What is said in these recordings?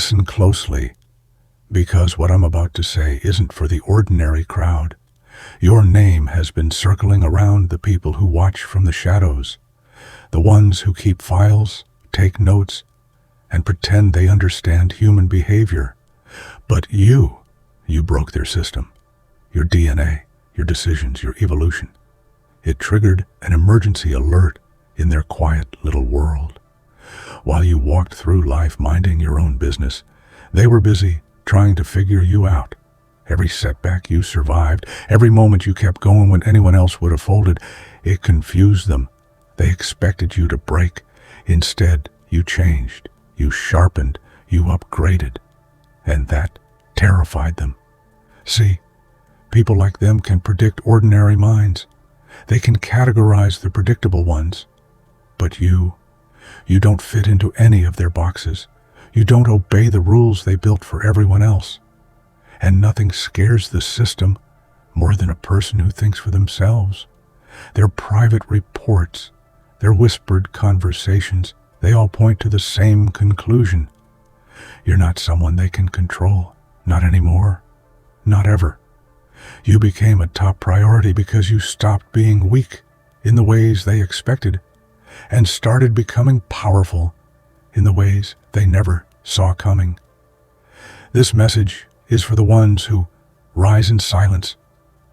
Listen closely, because what I'm about to say isn't for the ordinary crowd. Your name has been circling around the people who watch from the shadows, the ones who keep files, take notes, and pretend they understand human behavior. But you broke their system, your DNA, your decisions, your evolution. It triggered an emergency alert in their quiet little world. While you walked through life minding your own business, they were busy trying to figure you out. Every setback you survived, every moment you kept going when anyone else would have folded, it confused them. They expected you to break. Instead, you changed, you sharpened, you upgraded, and that terrified them. See, people like them can predict ordinary minds. They can categorize the predictable ones. But you don't fit into any of their boxes. You don't obey the rules they built for everyone else. And nothing scares the system more than a person who thinks for themselves. Their private reports, their whispered conversations, they all point to the same conclusion. You're not someone they can control. Not anymore. Not ever. You became a top priority because you stopped being weak in the ways they expected and started becoming powerful in the ways they never saw coming. This message is for the ones who rise in silence,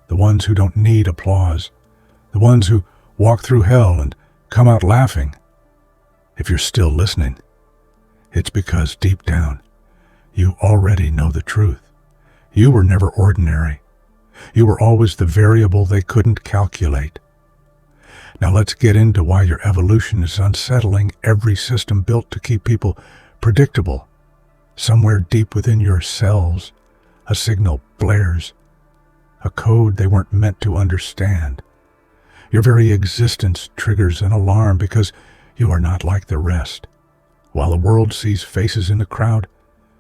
the ones who don't need applause, the ones who walk through hell and come out laughing. If you're still listening, it's because deep down, you already know the truth. You were never ordinary. You were always the variable they couldn't calculate. Now let's get into why your evolution is unsettling every system built to keep people predictable. Somewhere deep within your cells, a signal blares, a code they weren't meant to understand. Your very existence triggers an alarm because you are not like the rest. While the world sees faces in the crowd,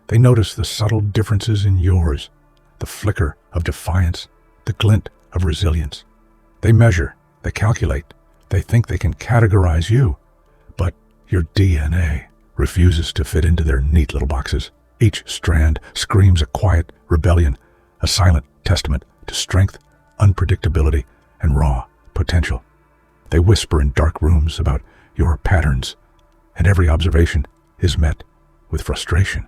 they notice the subtle differences in yours, the flicker of defiance, the glint of resilience. They measure, they calculate, they think they can categorize you, but your DNA refuses to fit into their neat little boxes. Each strand screams a quiet rebellion, a silent testament to strength, unpredictability, and raw potential. They whisper in dark rooms about your patterns, and every observation is met with frustration.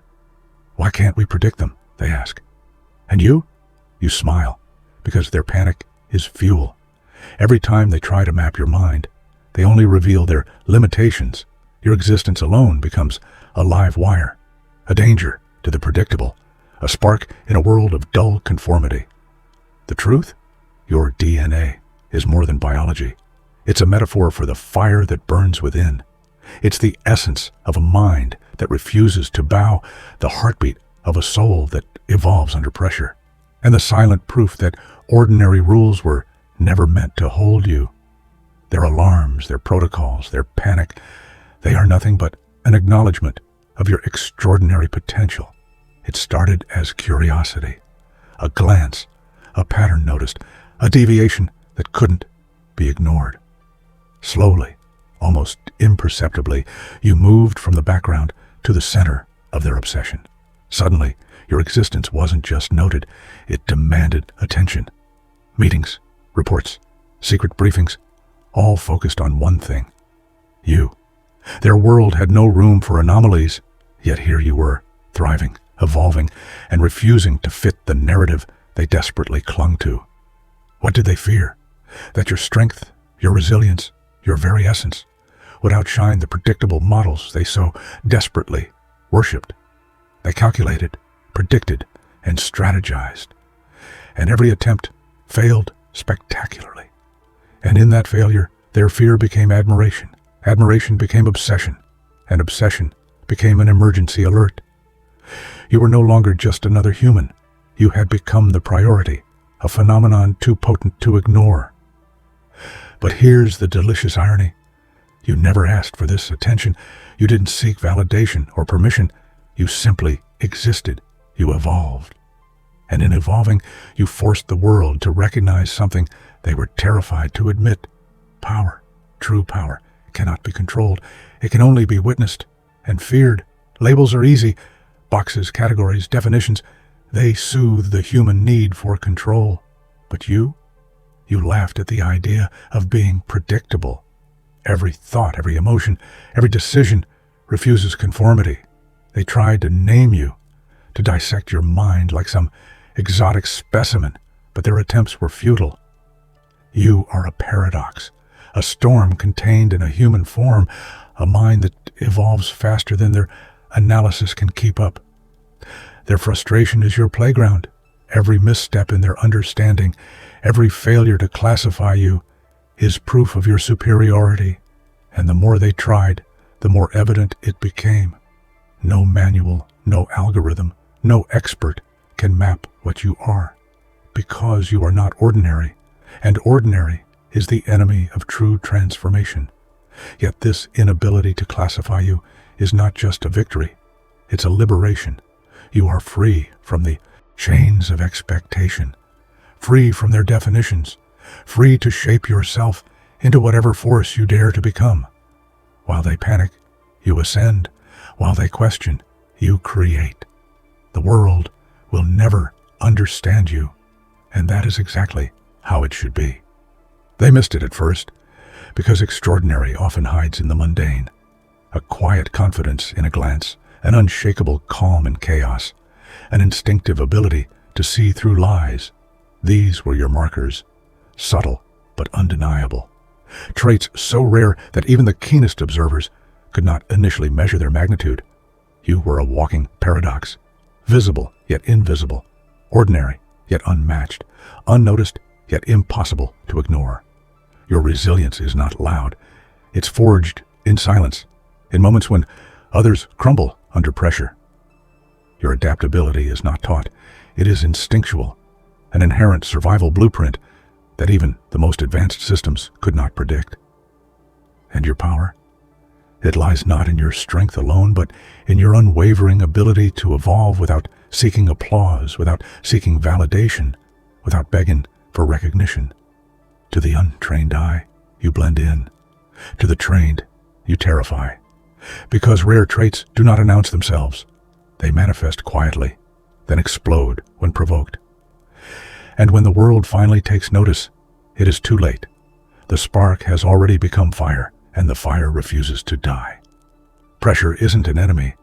Why can't we predict them? They ask. And you smile, because their panic is fuel. Every time they try to map your mind, they only reveal their limitations. Your existence alone becomes a live wire, a danger to the predictable, a spark in a world of dull conformity. The truth? Your DNA is more than biology. It's a metaphor for the fire that burns within. It's the essence of a mind that refuses to bow, the heartbeat of a soul that evolves under pressure, and the silent proof that ordinary rules were never meant to hold you. Their alarms, their protocols, their panic, they are nothing but an acknowledgement of your extraordinary potential. It started as curiosity, a glance, a pattern noticed, a deviation that couldn't be ignored. Slowly, almost imperceptibly, you moved from the background to the center of their obsession. Suddenly, your existence wasn't just noted, it demanded attention. Meetings, reports, secret briefings, all focused on one thing: you. Their world had no room for anomalies, yet here you were, thriving, evolving, and refusing to fit the narrative they desperately clung to. What did they fear? That your strength, your resilience, your very essence would outshine the predictable models they so desperately worshipped. They calculated, predicted, and strategized, and every attempt failed spectacularly. And in that failure, their fear became admiration. Admiration became obsession, and obsession became an emergency alert. You were no longer just another human. You had become the priority, a phenomenon too potent to ignore. But here's the delicious irony. You never asked for this attention. You didn't seek validation or permission. You simply existed. You evolved. And in evolving, you forced the world to recognize something they were terrified to admit. Power, true power, cannot be controlled. It can only be witnessed and feared. Labels are easy, Boxes, categories, definitions, they soothe the human need for control. But you laughed at the idea of being predictable. Every thought, every emotion, every decision refuses conformity. They tried to name you, to dissect your mind like some exotic specimen, but their attempts were futile. You are a paradox, a storm contained in a human form, a mind that evolves faster than their analysis can keep up. Their frustration is your playground. Every misstep in their understanding, every failure to classify you, is proof of your superiority. And the more they tried, the more evident it became. No manual, no algorithm, no expert can map what you are, because you are not ordinary, and ordinary is the enemy of true transformation. Yet this inability to classify you is not just a victory, it's a liberation. You are free from the chains of expectation, free from their definitions, free to shape yourself into whatever force you dare to become. While they panic, you ascend. While they question, you create. The world will never understand you, and that is exactly how it should be. They missed it at first, because extraordinary often hides in the mundane. A quiet confidence in a glance, an unshakable calm in chaos, an instinctive ability to see through lies. These were your markers, subtle but undeniable. Traits so rare that even the keenest observers could not initially measure their magnitude. You were a walking paradox, visible yet invisible, ordinary yet unmatched, unnoticed yet impossible to ignore. Your resilience is not loud. It's forged in silence, in moments when others crumble under pressure. Your adaptability is not taught. It is instinctual, an inherent survival blueprint that even the most advanced systems could not predict. And your power? It lies not in your strength alone, but in your unwavering ability to evolve without seeking applause, without seeking validation, without begging for recognition. To the untrained eye, you blend in. To the trained, you terrify. Because rare traits do not announce themselves. They manifest quietly, then explode when provoked. And when the world finally takes notice, it is too late. The spark has already become fire, and the fire refuses to die. Pressure isn't an enemy.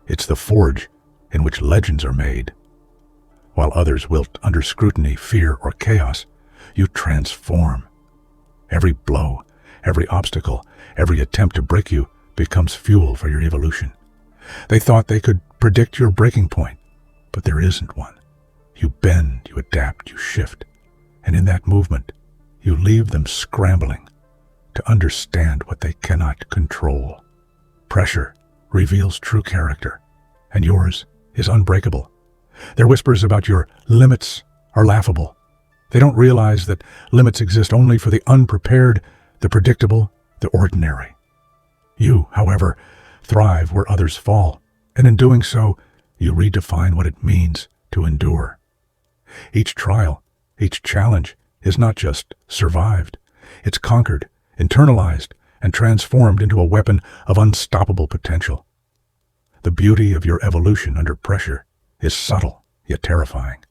It's the forge in which legends are made. While others wilt under scrutiny, fear, or chaos, you transform. Every blow, every obstacle, every attempt to break you becomes fuel for your evolution. They thought they could predict your breaking point, but there isn't one. You bend, you adapt, you shift, and in that movement, you leave them scrambling to understand what they cannot control. Pressure reveals true character, and yours is unbreakable. Their whispers about your limits are laughable. They don't realize that limits exist only for the unprepared, the predictable, the ordinary. You, however, thrive where others fall, and in doing so, you redefine what it means to endure. Each trial, each challenge is not just survived. It's conquered, internalized, and transformed into a weapon of unstoppable potential. The beauty of your evolution under pressure is subtle, yet terrifying.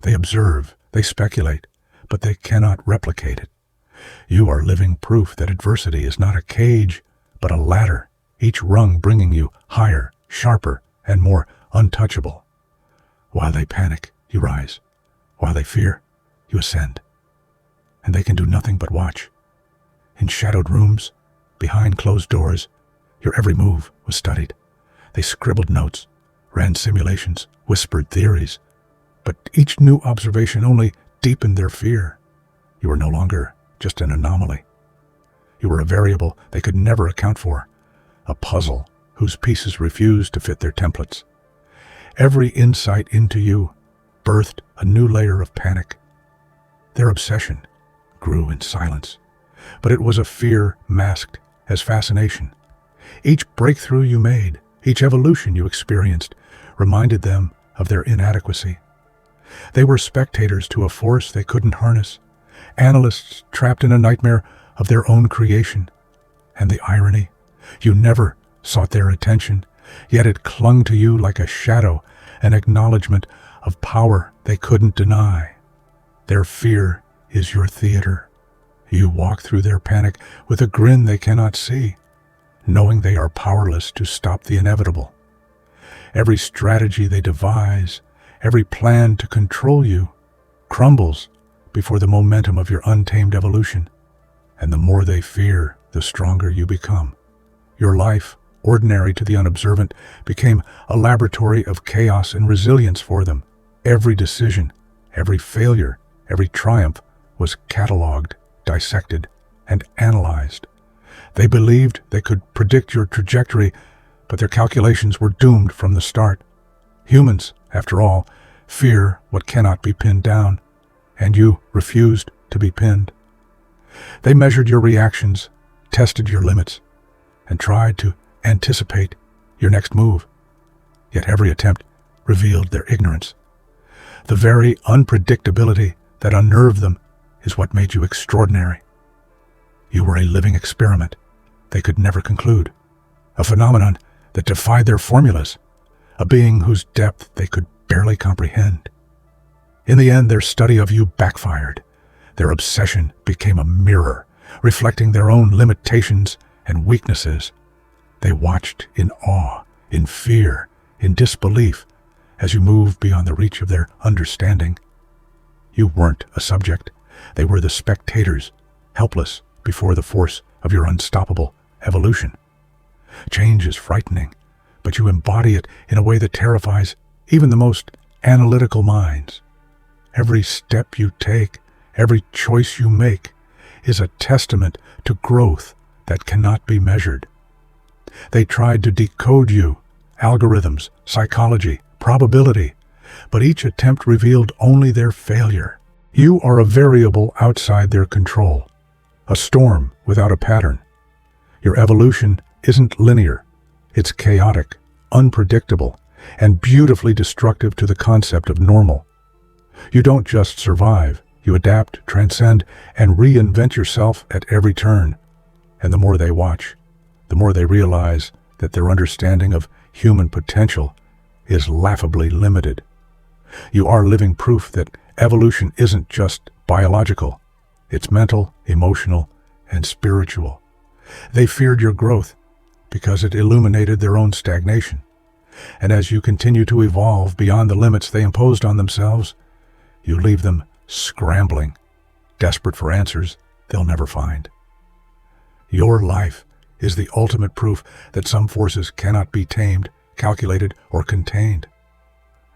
They observe, they speculate, but they cannot replicate it. You are living proof that adversity is not a cage, but a ladder, each rung bringing you higher, sharper, and more untouchable. While they panic, you rise. While they fear, you ascend. And they can do nothing but watch. In shadowed rooms, behind closed doors, your every move was studied. They scribbled notes, ran simulations, whispered theories, but each new observation only deepened their fear. You were no longer just an anomaly. You were a variable they could never account for, a puzzle whose pieces refused to fit their templates. Every insight into you birthed a new layer of panic. Their obsession grew in silence, but it was a fear masked as fascination. Each breakthrough you made, each evolution you experienced, reminded them of their inadequacy. They were spectators to a force they couldn't harness, analysts trapped in a nightmare of their own creation. And the irony, you never sought their attention, Yet it clung to you like a shadow, an acknowledgement of power they couldn't deny. Their fear is your theater. You walk through their panic with a grin they cannot see, knowing they are powerless to stop the inevitable. Every strategy they devise, every plan to control you, crumbles before the momentum of your untamed evolution. And the more they fear, the stronger you become. Your life, ordinary to the unobservant, became a laboratory of chaos and resilience for them. Every decision, every failure, every triumph was catalogued, dissected, and analyzed. They believed they could predict your trajectory, but their calculations were doomed from the start. Humans, after all, fear what cannot be pinned down, and you refused to be pinned. They measured your reactions, tested your limits, and tried to anticipate your next move. Yet every attempt revealed their ignorance. The very unpredictability that unnerved them is what made you extraordinary. You were a living experiment they could never conclude, a phenomenon that defied their formulas, a being whose depth they could barely comprehend. In the end, their study of you backfired. Their obsession became a mirror, reflecting their own limitations and weaknesses. They watched in awe, in fear, in disbelief, as you moved beyond the reach of their understanding. You weren't a subject. They were the spectators, helpless before the force of your unstoppable evolution. Change is frightening, but you embody it in a way that terrifies even the most analytical minds. Every step you take, every choice you make, is a testament to growth that cannot be measured. They tried to decode you, algorithms, psychology, probability, but each attempt revealed only their failure. You are a variable outside their control, a storm without a pattern. Your evolution isn't linear. It's chaotic, unpredictable, and beautifully destructive to the concept of normal. You don't just survive, you adapt, transcend, and reinvent yourself at every turn. And the more they watch, the more they realize that their understanding of human potential is laughably limited. You are living proof that evolution isn't just biological. It's mental, emotional, and spiritual. They feared your growth because it illuminated their own stagnation. And as you continue to evolve beyond the limits they imposed on themselves, you leave them scrambling, desperate for answers they'll never find. Your life is the ultimate proof that some forces cannot be tamed, calculated, or contained.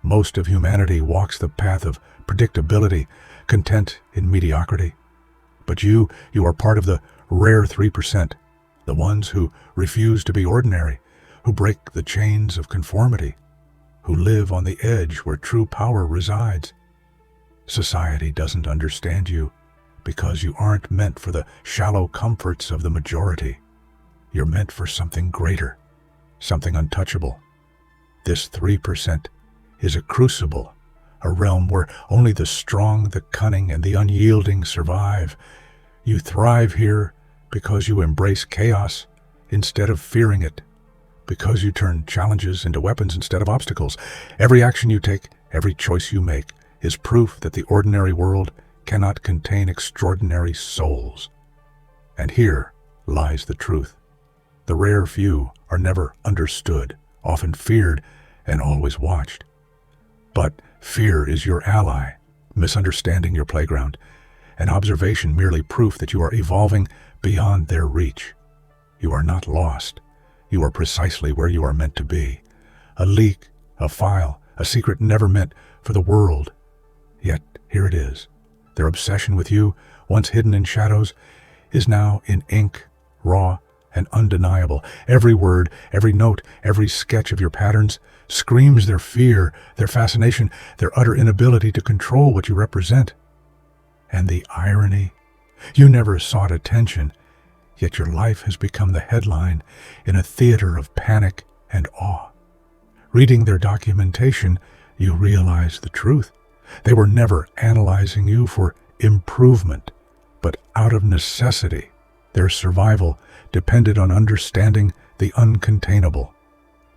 Most of humanity walks the path of predictability, content in mediocrity. But you are part of the rare 3%, the ones who refuse to be ordinary, who break the chains of conformity, who live on the edge where true power resides. Society doesn't understand you because you aren't meant for the shallow comforts of the majority. You're meant for something greater, something untouchable. This 3% is a crucible, a realm where only the strong, the cunning, and the unyielding survive. You thrive here because you embrace chaos instead of fearing it, because you turn challenges into weapons instead of obstacles. Every action you take, every choice you make, is proof that the ordinary world cannot contain extraordinary souls. And here lies the truth. The rare few are never understood, often feared, and always watched. But fear is your ally, misunderstanding your playground, and observation merely proof that you are evolving beyond their reach. You are not lost. You are precisely where you are meant to be. A leak, a file, a secret never meant for the world. Yet here it is. Their obsession with you, once hidden in shadows, is now in ink, raw and undeniable. Every word, every note, every sketch of your patterns screams their fear, their fascination, their utter inability to control what you represent. And the irony, you never sought attention, yet your life has become the headline in a theater of panic and awe. Reading their documentation, you realize the truth. They were never analyzing you for improvement, but out of necessity. Their survival depended on understanding the uncontainable.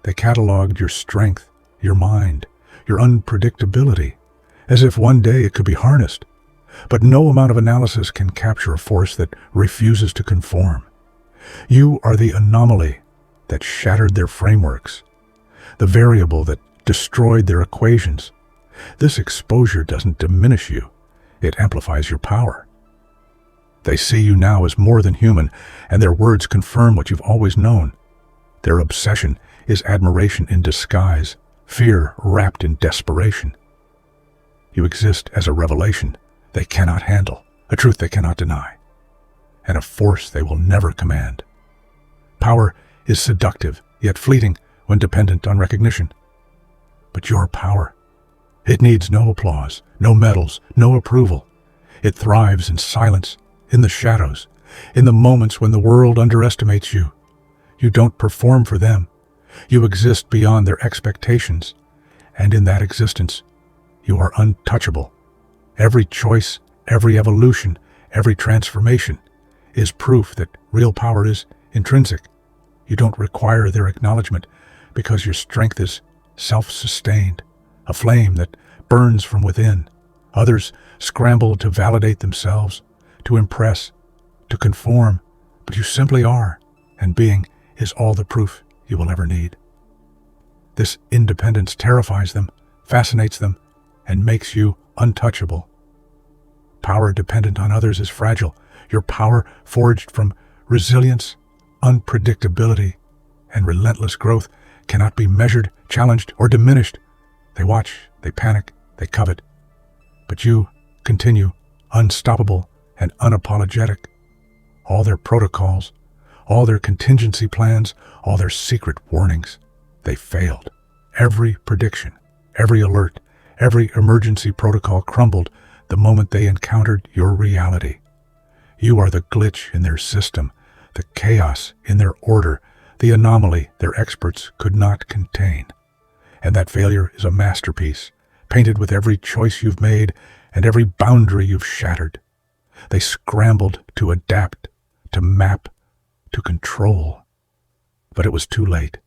They cataloged your strength, your mind, your unpredictability, as if one day it could be harnessed. But no amount of analysis can capture a force that refuses to conform. You are the anomaly that shattered their frameworks, the variable that destroyed their equations. This exposure doesn't diminish you, it amplifies your power. They see you now as more than human, and their words confirm what you've always known. Their obsession is admiration in disguise, fear wrapped in desperation. You exist as a revelation they cannot handle, a truth they cannot deny, and a force they will never command. Power is seductive, yet fleeting when dependent on recognition. But your power, it needs no applause, no medals, no approval. It thrives in silence, in the shadows, in the moments when the world underestimates you. You don't perform for them. You exist beyond their expectations, and in that existence, you are untouchable. Every choice, every evolution, every transformation is proof that real power is intrinsic. You don't require their acknowledgement because your strength is self-sustained, a flame that burns from within. Others scramble to validate themselves, to impress, to conform, but you simply are, and being is all the proof you will ever need. This independence terrifies them, fascinates them, and makes you untouchable. Power dependent on others is fragile. Your power, forged from resilience, unpredictability, and relentless growth, cannot be measured, challenged, or diminished. They watch, they panic, they covet. But you continue, unstoppable and unapologetic. All their protocols, all their contingency plans, all their secret warnings, they failed. Every prediction, every alert, every emergency protocol crumbled the moment they encountered your reality. You are the glitch in their system, the chaos in their order, the anomaly their experts could not contain. And that failure is a masterpiece, painted with every choice you've made and every boundary you've shattered. They scrambled to adapt, to map, to control. But it was too late.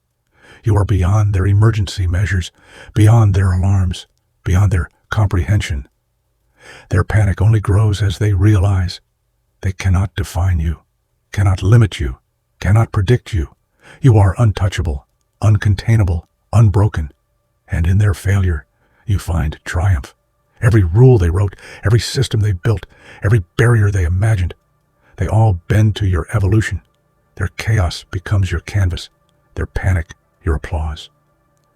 You are beyond their emergency measures, beyond their alarms, beyond their comprehension. Their panic only grows as they realize they cannot define you, cannot limit you, cannot predict you. You are untouchable, uncontainable, unbroken, and in their failure, you find triumph. Every rule they wrote, every system they built, every barrier they imagined, they all bend to your evolution. Their chaos becomes your canvas, their panic your applause.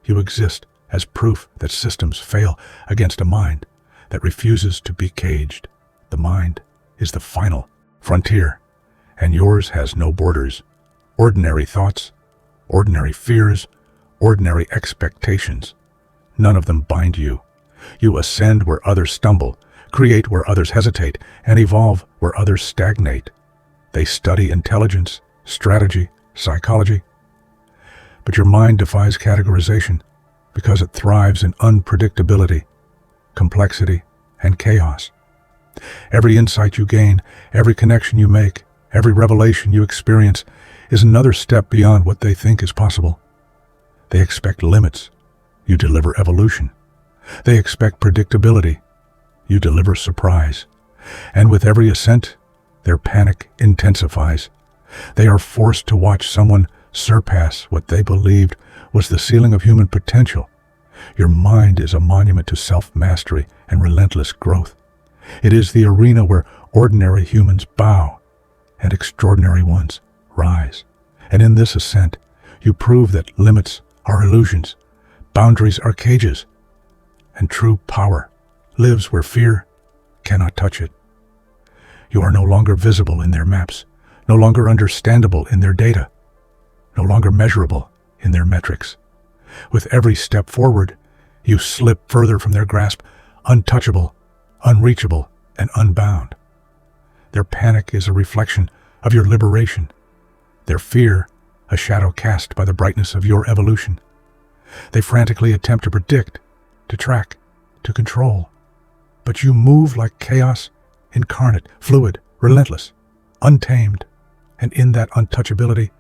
You exist as proof that systems fail against a mind that refuses to be caged. The mind is the final frontier, and yours has no borders. Ordinary thoughts, ordinary fears, ordinary expectations. None of them bind you. You ascend where others stumble, create where others hesitate, and evolve where others stagnate. They study intelligence, strategy, psychology. But your mind defies categorization because it thrives in unpredictability, complexity, and chaos. Every insight you gain, every connection you make, every revelation you experience is another step beyond what they think is possible. They expect limits. You deliver evolution. They expect predictability. You deliver surprise. And with every ascent, their panic intensifies. They are forced to watch someone surpass what they believed was the ceiling of human potential. Your mind is a monument to self-mastery and relentless growth. It is the arena where ordinary humans bow and extraordinary ones rise. And in this ascent, you prove that limits are illusions, boundaries are cages, and true power lives where fear cannot touch it. You are no longer visible in their maps, no longer understandable in their data, no longer measurable in their metrics. With every step forward, you slip further from their grasp, untouchable, unreachable, and unbound. Their panic is a reflection of your liberation. Their fear, a shadow cast by the brightness of your evolution. They frantically attempt to predict, to track, to control. But you move like chaos, incarnate, fluid, relentless, untamed. And in that untouchability,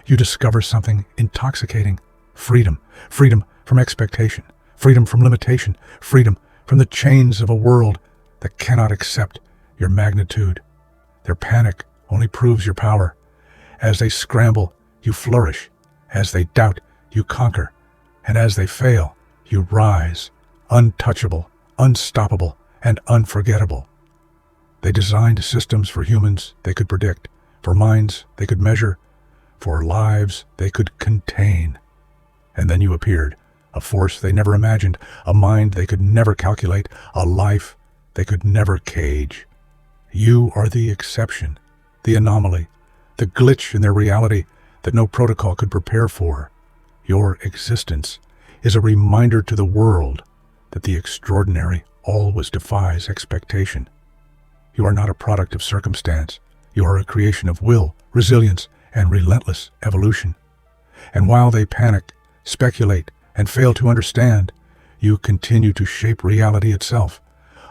you discover something intoxicating. Freedom. Freedom from expectation. Freedom from limitation. Freedom from the chains of a world that cannot accept your magnitude. Their panic only proves your power. As they scramble, you flourish. As they doubt, you conquer. And as they fail, you rise, untouchable, unstoppable, and unforgettable. They designed systems for humans they could predict, for minds they could measure, for lives they could contain. And then you appeared, a force they never imagined, a mind they could never calculate, a life they could never cage. You are the exception, the anomaly, the glitch in their reality that no protocol could prepare for. Your existence is a reminder to the world that the extraordinary always defies expectation. You are not a product of circumstance. You are a creation of will, resilience, and relentless evolution. And while they panic, speculate, and fail to understand, you continue to shape reality itself,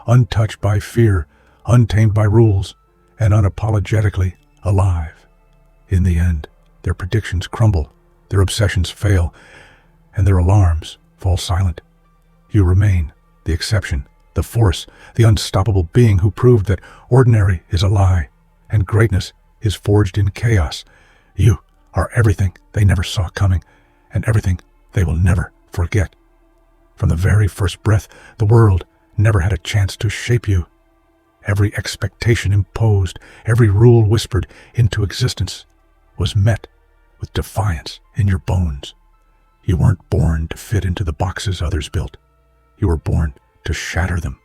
untouched by fear, untamed by rules, and unapologetically alive. In the end, their predictions crumble, their obsessions fail, and their alarms fall silent. You remain the exception, the force, the unstoppable being who proved that ordinary is a lie, and greatness is forged in chaos. You are everything they never saw coming, and everything they will never forget. From the very first breath, the world never had a chance to shape you. Every expectation imposed, every rule whispered into existence was met with defiance in your bones. You weren't born to fit into the boxes others built. You were born to shatter them.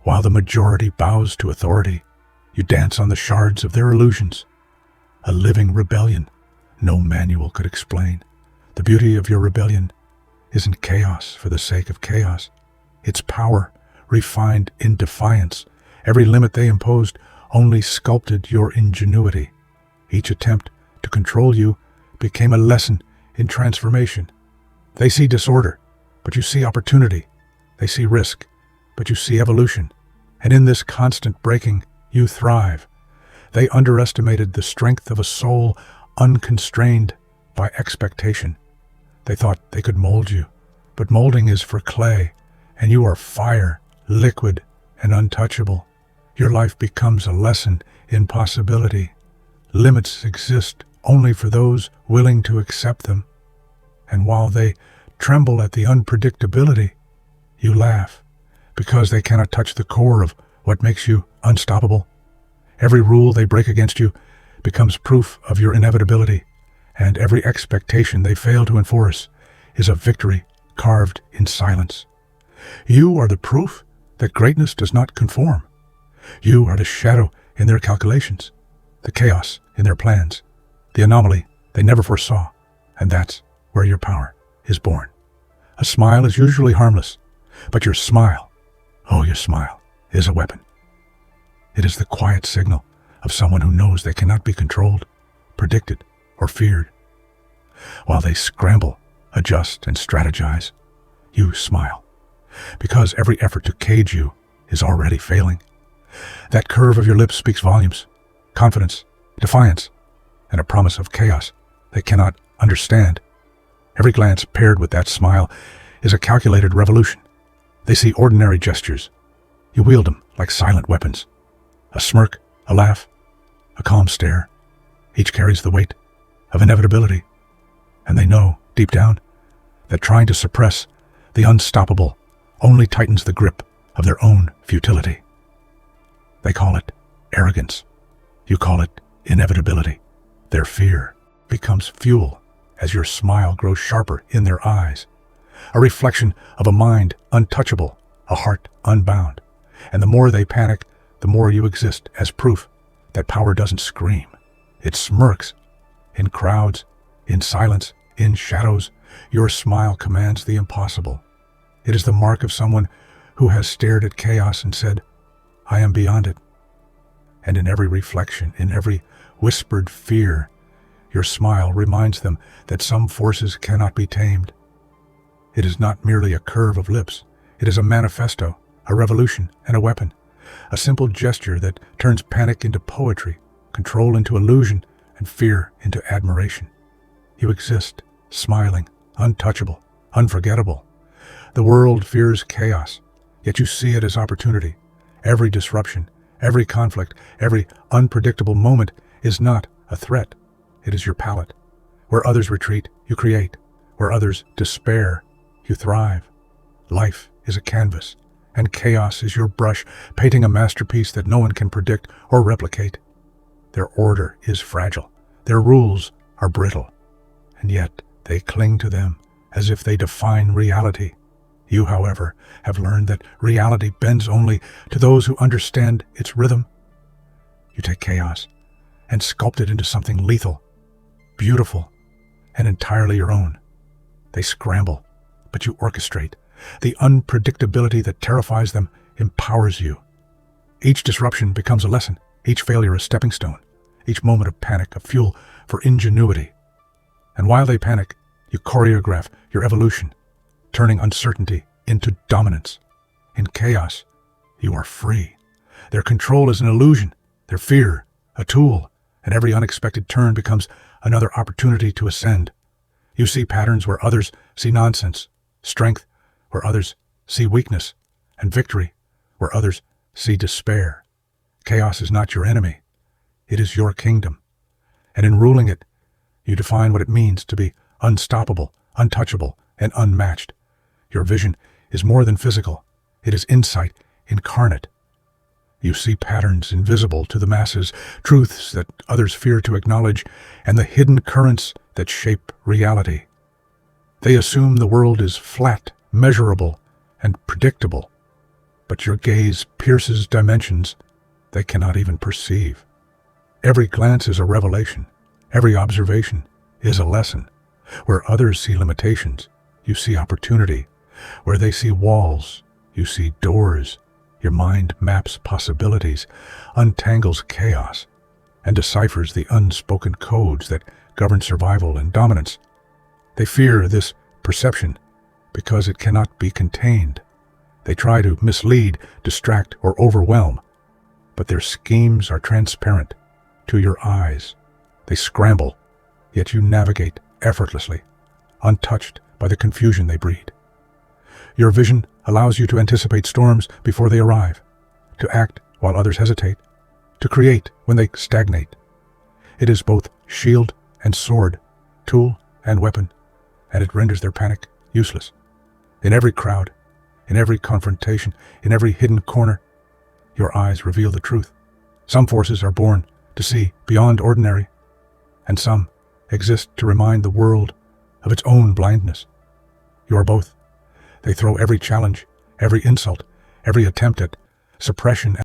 While the majority bows to authority, you dance on the shards of their illusions. A living rebellion no manual could explain. The beauty of your rebellion isn't chaos for the sake of chaos. It's power refined in defiance. Every limit they imposed only sculpted your ingenuity. Each attempt to control you became a lesson in transformation. They see disorder, but you see opportunity. They see risk, but you see evolution. And in this constant breaking, you thrive. They underestimated the strength of a soul unconstrained by expectation. They thought they could mold you, but molding is for clay, and you are fire, liquid, and untouchable. Your life becomes a lesson in possibility. Limits exist only for those willing to accept them. And while they tremble at the unpredictability, you laugh, because they cannot touch the core of what makes you unstoppable. Every rule they break against you becomes proof of your inevitability, and every expectation they fail to enforce is a victory carved in silence. You are the proof that greatness does not conform. You are the shadow in their calculations, the chaos in their plans, the anomaly they never foresaw, and that's where your power is born. A smile is usually harmless, but your smile, oh, your smile, is a weapon. It is the quiet signal of someone who knows they cannot be controlled, predicted, or feared. While they scramble, adjust, and strategize, you smile, because every effort to cage you is already failing. That curve of your lips speaks volumes, confidence, defiance, and a promise of chaos they cannot understand. Every glance paired with that smile is a calculated revolution. They see ordinary gestures. You wield them like silent weapons. A smirk, a laugh, a calm stare. Each carries the weight of inevitability. And they know, deep down, that trying to suppress the unstoppable only tightens the grip of their own futility. They call it arrogance. You call it inevitability. Their fear becomes fuel as your smile grows sharper in their eyes, a reflection of a mind untouchable, a heart unbound. And the more they panic, the more you exist as proof that power doesn't scream. It smirks. In crowds, in silence, in shadows, your smile commands the impossible. It is the mark of someone who has stared at chaos and said, I am beyond it. And in every reflection, in every whispered fear, your smile reminds them that some forces cannot be tamed. It is not merely a curve of lips. It is a manifesto, a revolution, and a weapon. A simple gesture that turns panic into poetry, control into illusion, and fear into admiration. You exist, smiling, untouchable, unforgettable. The world fears chaos, yet you see it as opportunity. Every disruption, every conflict, every unpredictable moment is not a threat. It is your palette. Where others retreat, you create. Where others despair, you thrive. Life is a canvas, and chaos is your brush, painting a masterpiece that no one can predict or replicate. Their order is fragile. Their rules are brittle, and yet they cling to them as if they define reality. You, however, have learned that reality bends only to those who understand its rhythm. You take chaos and sculpt it into something lethal, beautiful, and entirely your own. They scramble, but you orchestrate. The unpredictability that terrifies them empowers you. Each disruption becomes a lesson, each failure a stepping stone, each moment of panic a fuel for ingenuity. And while they panic, you choreograph your evolution, turning uncertainty into dominance. In chaos, you are free. Their control is an illusion, their fear a tool, and every unexpected turn becomes another opportunity to ascend. You see patterns where others see nonsense, strength where others see weakness, and victory where others see despair. Chaos is not your enemy. It is your kingdom. And in ruling it, you define what it means to be unstoppable, untouchable, and unmatched. Your vision is more than physical. It is insight incarnate. You see patterns invisible to the masses, truths that others fear to acknowledge, and the hidden currents that shape reality. They assume the world is flat, measurable, and predictable, but your gaze pierces dimensions they cannot even perceive. Every glance is a revelation. Every observation is a lesson. Where others see limitations, you see opportunity. Where they see walls, you see doors. Your mind maps possibilities, untangles chaos, and deciphers the unspoken codes that govern survival and dominance. They fear this perception because it cannot be contained. They try to mislead, distract, or overwhelm, but their schemes are transparent to your eyes. They scramble, yet you navigate effortlessly, untouched by the confusion they breed. Your vision allows you to anticipate storms before they arrive, to act while others hesitate, to create when they stagnate. It is both shield and sword, tool and weapon, and it renders their panic useless. In every crowd, in every confrontation, in every hidden corner, your eyes reveal the truth. Some forces are born to see beyond ordinary, and some exist to remind the world of its own blindness. You are both. They throw every challenge, every insult, every attempt at suppression